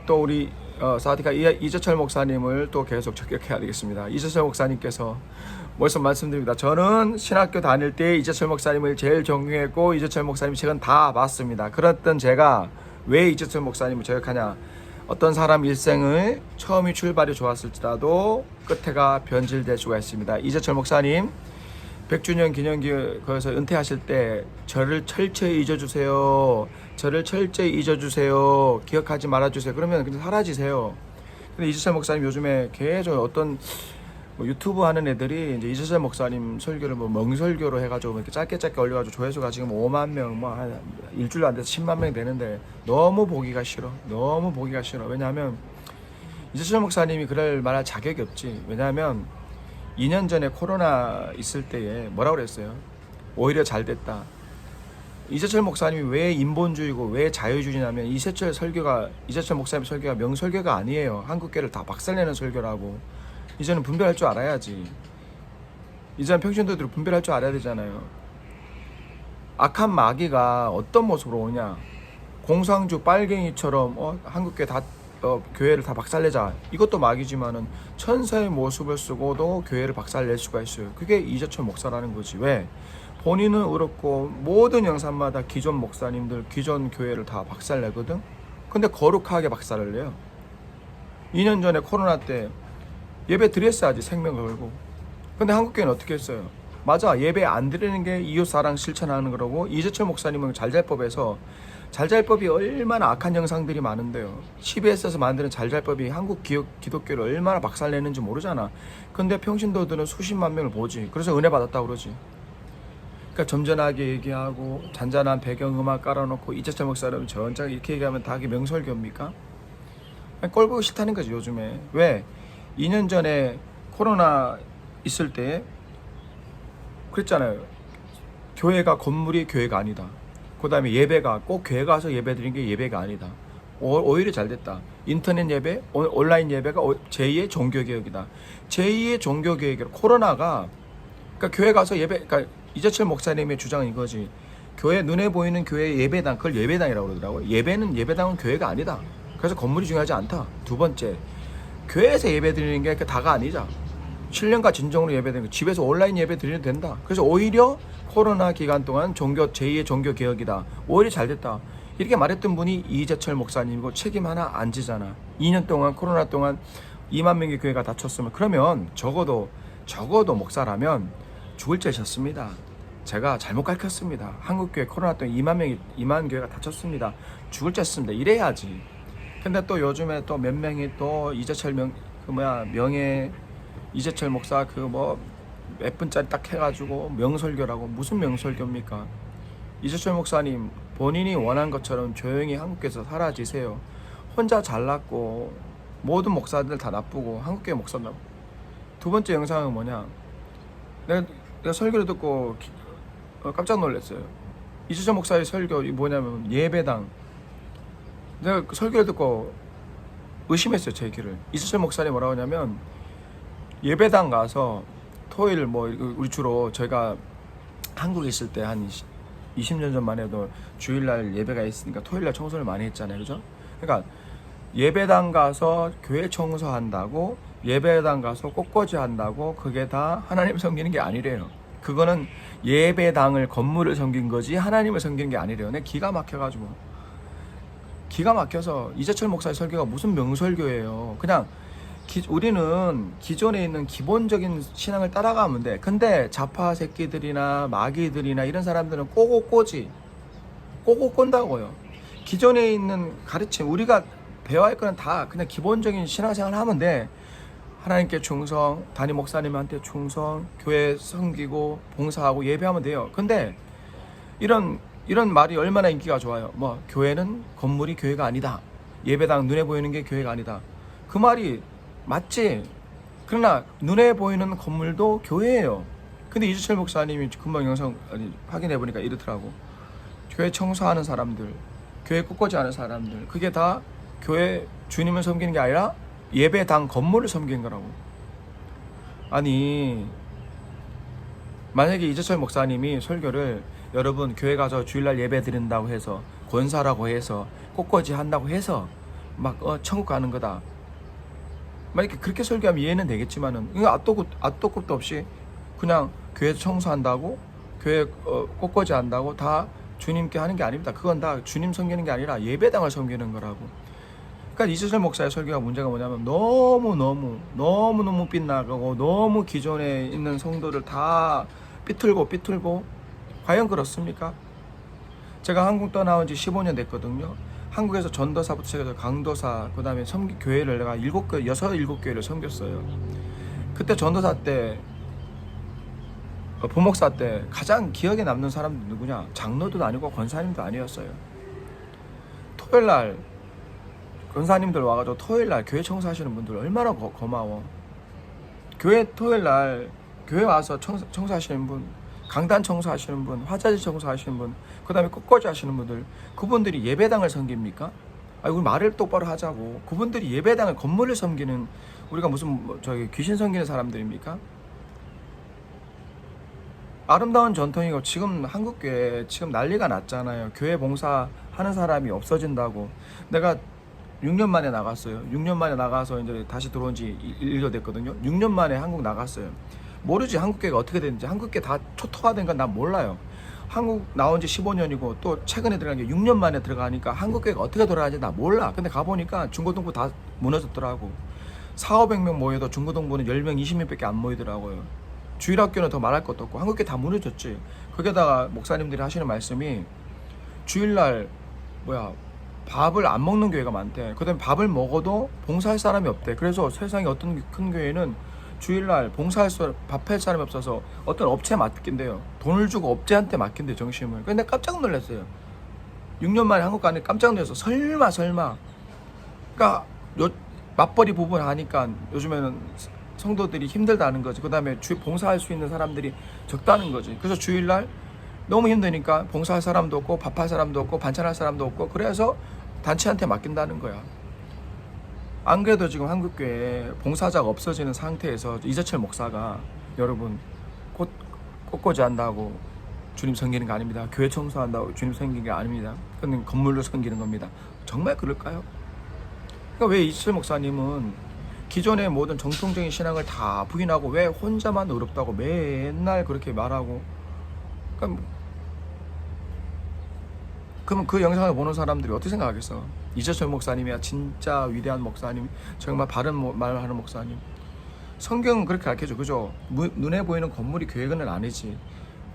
또 우리 사디카 이재철 목사님을 또 계속 적격해야 되겠습니다. 이재철 목사님께서 벌써 말씀드립니다. 저는 신학교 다닐 때 이재철 목사님을 제일 존경했고 이재철 목사님 책은 다 봤습니다. 그랬던 제가 왜 이재철 목사님을 저격하냐? 어떤 사람 일생을 처음이 출발이 좋았을지라도 끝에가 변질될 수가 있습니다. 이재철 목사님 100주년 기념기 거기서 은퇴하실 때 저를 철저히 잊어주세요. 저를 철저히 잊어주세요. 기억하지 말아주세요. 그러면 그냥 사라지세요. 근데 이재철 목사님 요즘에 계속 어떤 유튜브 하는 애들이 이제 이재철 목사님 설교를 멍설교로 해가지고 이렇게 짧게 올려가지고 조회수가 지금 5만 명, 한 일주일 안 돼서 10만 명이 되는데 너무 보기가 싫어. 너무 보기가 싫어. 왜냐하면 이재철 목사님이 그럴 만한 자격이 없지. 왜냐하면 2년 전에 코로나 있을 때에 뭐라고 그랬어요? 오히려 잘 됐다. 이재철 목사님이 왜 인본주의고 왜 자유주의냐면 이재철 목사님 설교가 명설교가 아니에요. 한국교를 다 박살내는 설교라고. 이제는 분별할 줄 알아야지. 이제는 평신도들이 분별할 줄 알아야 되잖아요. 악한 마귀가 어떤 모습으로 오냐? 공상주 빨갱이처럼 한국교회 다 교회를 다 박살내자. 이것도 마귀지만은 천사의 모습을 쓰고도 교회를 박살낼 수가 있어요. 그게 이재철 목사라는 거지. 왜? 본인은 그렇고 모든 영상마다 기존 목사님들, 기존 교회를 다 박살내거든. 근데 거룩하게 박살을 내요. 2년 전에 코로나 때 예배 드렸어야지, 생명 걸고. 근데 한국교회는 어떻게 했어요? 맞아, 예배 안 드리는 게 이웃사랑 실천하는 거라고. 이재철 목사님은 잘잘법에서 잘잘법이 얼마나 악한 영상들이 많은데요. CBS에서 만드는 잘잘법이 한국 기독교를 얼마나 박살내는지 모르잖아. 근데 평신도들은 수십만 명을 보지. 그래서 은혜 받았다고 그러지. 그러니까 점잖하게 얘기하고 잔잔한 배경음악 깔아놓고 이재철 목사님 전장 이렇게 얘기하면 다 그게 명설교입니까? 꼴 보기 싫다는 거지 요즘에. 왜? 2년 전에 코로나 있을 때 그랬잖아요. 교회가 건물이 교회가 아니다. 그 다음에 예배가 꼭 교회 가서 예배 드리는 게 예배가 아니다. 오히려 잘 됐다. 인터넷 예배, 온라인 예배가 제2의 종교개혁이다. 제2의 종교개혁이라. 코로나가 그러니까 교회 가서 예배, 그러니까 이재철 목사님의 주장은 이거지. 교회 눈에 보이는 교회 예배당, 그걸 예배당이라고 그러더라고요. 예배당은 교회가 아니다. 그래서 건물이 중요하지 않다. 두 번째, 교회에서 예배 드리는 게 다가 아니자. 신령과 진정으로 예배 드리는 거, 집에서 온라인 예배 드리면 된다. 그래서 오히려 코로나 기간 동안 제2의 종교 개혁이다. 오히려 잘 됐다. 이렇게 말했던 분이 이재철 목사님이고 책임 하나 안 지잖아. 2년 동안 코로나 동안 2만 명의 교회가 다쳤으면 그러면 적어도 목사라면 죽을 죄셨습니다. 제가 잘못 가르쳤습니다. 한국교회 코로나 때문에 2만 교회가 다쳤습니다. 죽을 죄였습니다. 이래야지. 근데 또 요즘에 또 몇 명이 또 이재철 명예 이재철 목사 몇 분짜리 딱 해가지고 명설교라고. 무슨 명설교입니까? 이재철 목사님 본인이 원한 것처럼 조용히 한국교회에서 사라지세요. 혼자 잘났고 모든 목사들 다 나쁘고 한국교회 목사 나쁘고. 두 번째 영상은 뭐냐? 내가 설교를 듣고 깜짝 놀랐어요. 이재철 목사의 설교 뭐냐면 예배당. 내가 그 설교를 듣고 의심했어요, 제 귀를. 이재철 목사님 뭐라고 하냐면 예배당 가서 토요일 우리 주로 저희가 한국에 있을 때 한 20년 전만 해도 주일날 예배가 있으니까 토요일날 청소를 많이 했잖아요, 그죠? 그러니까 예배당 가서 교회 청소한다고, 예배당 가서 꽃꽂이 한다고 그게 다 하나님 섬기는 게 아니래요. 그거는 예배당을 건물을 섬긴 거지 하나님을 섬기는 게 아니래요. 내가 기가 막혀서 이재철 목사의 설교가 무슨 명설교예요. 그냥 우리는 기존에 있는 기본적인 신앙을 따라가면 돼. 근데 좌파 새끼들이나 마귀들이나 이런 사람들은 꼬꼬꼬지. 꼬꼬꼰다고요. 기존에 있는 가르침, 우리가 배워야 할 거는 다 그냥 기본적인 신앙생활 하면 돼. 하나님께 충성, 담임 목사님한테 충성, 교회 섬기고 봉사하고 예배하면 돼요. 근데 이런 말이 얼마나 인기가 좋아요. 교회는 건물이 교회가 아니다. 예배당 눈에 보이는 게 교회가 아니다. 그 말이 맞지. 그러나 눈에 보이는 건물도 교회예요. 근데 이재철 목사님이 금방 영상 확인해 보니까 이렇더라고. 교회 청소하는 사람들, 교회 꽃꽂이 하는 사람들, 그게 다 교회 주님을 섬기는 게 아니라 예배당 건물을 섬기는 거라고. 아니, 만약에 이재철 목사님이 설교를 여러분 교회 가서 주일날 예배 드린다고 해서 권사라고 해서 꽃꽂이 한다고 해서 막 천국 가는 거다. 만약에 그렇게 설교하면 이해는 되겠지만은 이거 아도 끝도 없이 그냥 교회 청소한다고 교회 꽃꽂이 한다고 다 주님께 하는 게 아닙니다. 그건 다 주님 섬기는 게 아니라 예배당을 섬기는 거라고. 그러니까 이재철 목사의 설교가 문제가 뭐냐면 너무 빗나가고 너무 기존에 있는 성도를 다 삐틀고 과연 그렇습니까? 제가 한국 떠나온 지 15년 됐거든요. 한국에서 전도사부터 시작해서 강도사, 그 다음에 교회를 내가 7교회를 섬겼어요. 그때 전도사 때, 부목사 때 가장 기억에 남는 사람도 누구냐? 장로도 아니고 권사님도 아니었어요. 토요일날 권사님들 와가지고 토요일날 교회 청소하시는 분들 얼마나 고마워. 토요일날 교회 와서 청소하시는 분, 강단 청소하시는 분, 화장실 청소하시는 분, 그 다음에 꽃꽂이 하시는 분들, 그분들이 예배당을 섬깁니까? 우리 말을 똑바로 하자고. 그분들이 예배당을, 건물을 섬기는, 우리가 무슨 귀신 섬기는 사람들입니까? 아름다운 전통이고 지금 한국교회 지금 난리가 났잖아요. 교회 봉사하는 사람이 없어진다고. 내가 6년 만에 나갔어요. 6년 만에 나가서 이제 다시 들어온 지 1년 됐거든요. 6년 만에 한국 나갔어요. 모르지 한국교회가 어떻게 되는지. 한국교회 다 초토화된 건 난 몰라요. 한국 나온 지 15년이고 또 최근에 들어간 게 6년 만에 들어가니까 한국교회가 어떻게 돌아가는지 나 몰라. 근데 가보니까 중고등부 다 무너졌더라고. 400~500명 모여도 중고등부는 10명, 20명밖에 안 모이더라고요. 주일학교는 더 말할 것도 없고 한국교회 다 무너졌지. 거기다가 목사님들이 하시는 말씀이 주일날 밥을 안 먹는 교회가 많대. 그 다음에 밥을 먹어도 봉사할 사람이 없대. 그래서 세상에 어떤 큰 교회는 주일날 밥할 사람이 없어서 어떤 업체에 맡긴대요. 돈을 주고 업체한테 맡긴대요, 정심을. 근데 깜짝 놀랐어요. 6년 만에 한국 가는데 깜짝 놀라서 설마. 그러니까 맞벌이 부분 하니까 요즘에는 성도들이 힘들다는 거지. 그 다음에 봉사할 수 있는 사람들이 적다는 거지. 그래서 주일날 너무 힘드니까 봉사할 사람도 없고 밥할 사람도 없고 반찬할 사람도 없고 그래서 단체한테 맡긴다는 거야. 안 그래도 지금 한국교회에 봉사자가 없어지는 상태에서 이재철 목사가 여러분 꽃꽂이 한다고 주님 섬기는 거 아닙니다. 교회 청소한다고 주님 섬기는 게 아닙니다. 그건 건물로 섬기는 겁니다. 정말 그럴까요? 그러니까 왜 이재철 목사님은 기존의 모든 정통적인 신앙을 다 부인하고 왜 혼자만 어렵다고 맨날 그렇게 말하고, 그러면 그 영상을 보는 사람들이 어떻게 생각하겠어? 이재철 목사님이야 진짜 위대한 목사님, 정말 바른 말을 하는 목사님. 성경은 그렇게 가르쳐줘. 그죠? 눈에 보이는 건물이 교회는 아니지.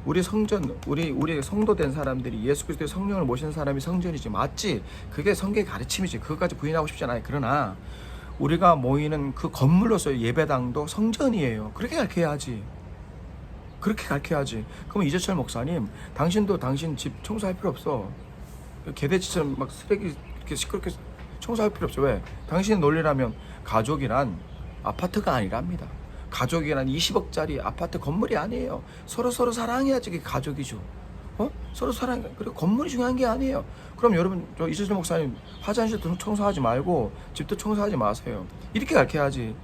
우리 성전, 우리 성도된 사람들이 예수 그리스도의 성령을 모시는 사람이 성전이지. 맞지? 그게 성경의 가르침이지. 그것까지 부인하고 싶지 않아요. 그러나 우리가 모이는 그 건물로서의 예배당도 성전이에요. 그렇게 가르쳐야지. 그러면 이재철 목사님, 당신도 당신 집 청소할 필요 없어. 개돼지처럼 막 쓰레기 이렇게 시끄럽게 청소할 필요 없어. 왜? 당신의 논리라면 가족이란 아파트가 아니랍니다. 가족이란 20억짜리 아파트 건물이 아니에요. 서로 사랑해야지 그게 가족이죠. 서로 사랑. 그리고 건물이 중요한 게 아니에요. 그럼 여러분, 저 이재철 목사님 화장실도 청소하지 말고 집도 청소하지 마세요. 이렇게 가르쳐야지.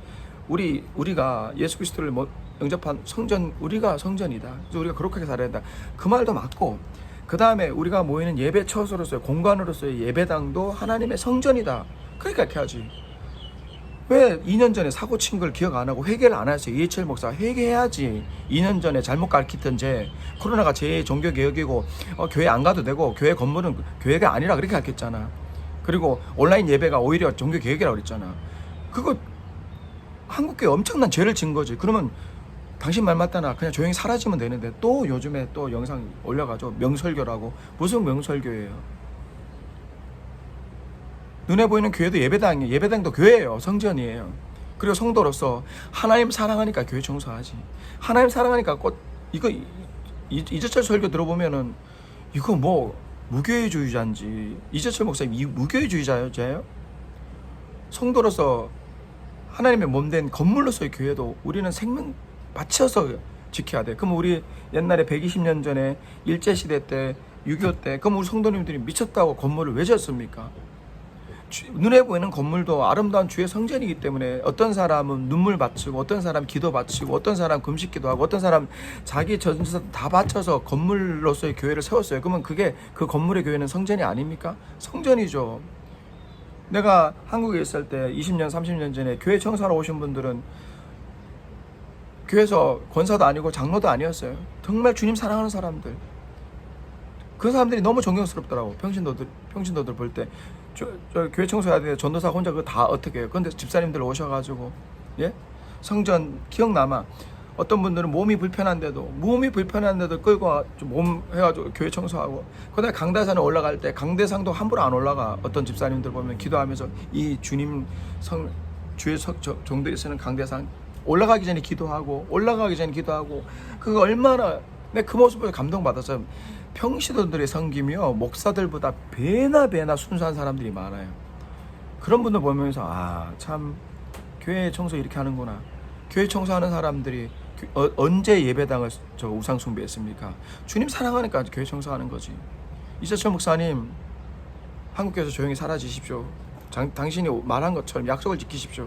우리가 예수 그리스도를 영접한 성전, 우리가 성전이다. 그래서 우리가 그렇게 살아야 된다. 그 말도 맞고, 그 다음에 우리가 모이는 예배 처소로서의 공간으로서의 예배당도 하나님의 성전이다. 그렇게 가르쳐야지. 왜 2년 전에 사고 친 걸 기억 안 하고 회개를 안 했어요? 이해철 목사 회개해야지. 2년 전에 잘못 가르쳤던 코로나가 제 종교개혁이고 교회 안 가도 되고 교회 건물은 교회가 아니라 그렇게 가르쳤잖아. 그리고 온라인 예배가 오히려 종교개혁이라고 그랬잖아. 그거 한국교회 엄청난 죄를 진 거지. 그러면 당신 말 맞다나 그냥 조용히 사라지면 되는데 또 요즘에 또 영상 올려가지고 명설교라고. 무슨 명설교예요? 눈에 보이는 교회도 예배당이에요. 예배당도 교회예요. 성전이에요. 그리고 성도로서 하나님 사랑하니까 교회 청소하지. 하나님 사랑하니까 이거 이재철 설교 들어보면은 이거 무교회주의자인지. 이재철 목사님 무교회주의자예요? 성도로서 하나님의 몸된 건물로서의 교회도 우리는 생명 바쳐서 지켜야 돼. 그럼 우리 옛날에 120년 전에 일제시대 때 6.25 때 그럼 우리 성도님들이 미쳤다고 건물을 왜 지었습니까? 눈에 보이는 건물도 아름다운 주의 성전이기 때문에 어떤 사람은 눈물 바치고 어떤 사람 기도 바치고 어떤 사람 금식 기도하고 어떤 사람 자기 전사 다 바쳐서 건물로서의 교회를 세웠어요. 그러면 그 건물의 교회는 성전이 아닙니까? 성전이죠. 내가 한국에 있을 때 20년, 30년 전에 교회 청소하러 오신 분들은 교회에서 권사도 아니고 장로도 아니었어요. 정말 주님 사랑하는 사람들. 그 사람들이 너무 존경스럽더라고. 평신도들 볼 때. 저 교회 청소해야 돼. 전도사 혼자 그거 다 어떻게 해요. 근데 집사님들 오셔가지고, 예? 성전 기억남아. 어떤 분들은 몸이 불편한데도 끌고 몸 해가지고 교회 청소하고, 그다음에 강대산에 올라갈 때 강대상도 함부로 안 올라가. 어떤 집사님들 보면 기도하면서 이 주님 주의 정도에 쓰는 강대상 올라가기 전에 기도하고 그거 얼마나 내 그 모습을 감동받아서. 평신도들의 섬김이요 목사들보다 배나 순수한 사람들이 많아요. 그런 분들 보면서 참 교회 청소 이렇게 하는구나. 교회 청소하는 사람들이 언제 예배당을 저 우상 숭배했습니까? 주님 사랑하니까 교회 청소하는 거지. 이재철 목사님, 한국교회에서 조용히 사라지십시오. 당신이 말한 것처럼 약속을 지키십시오.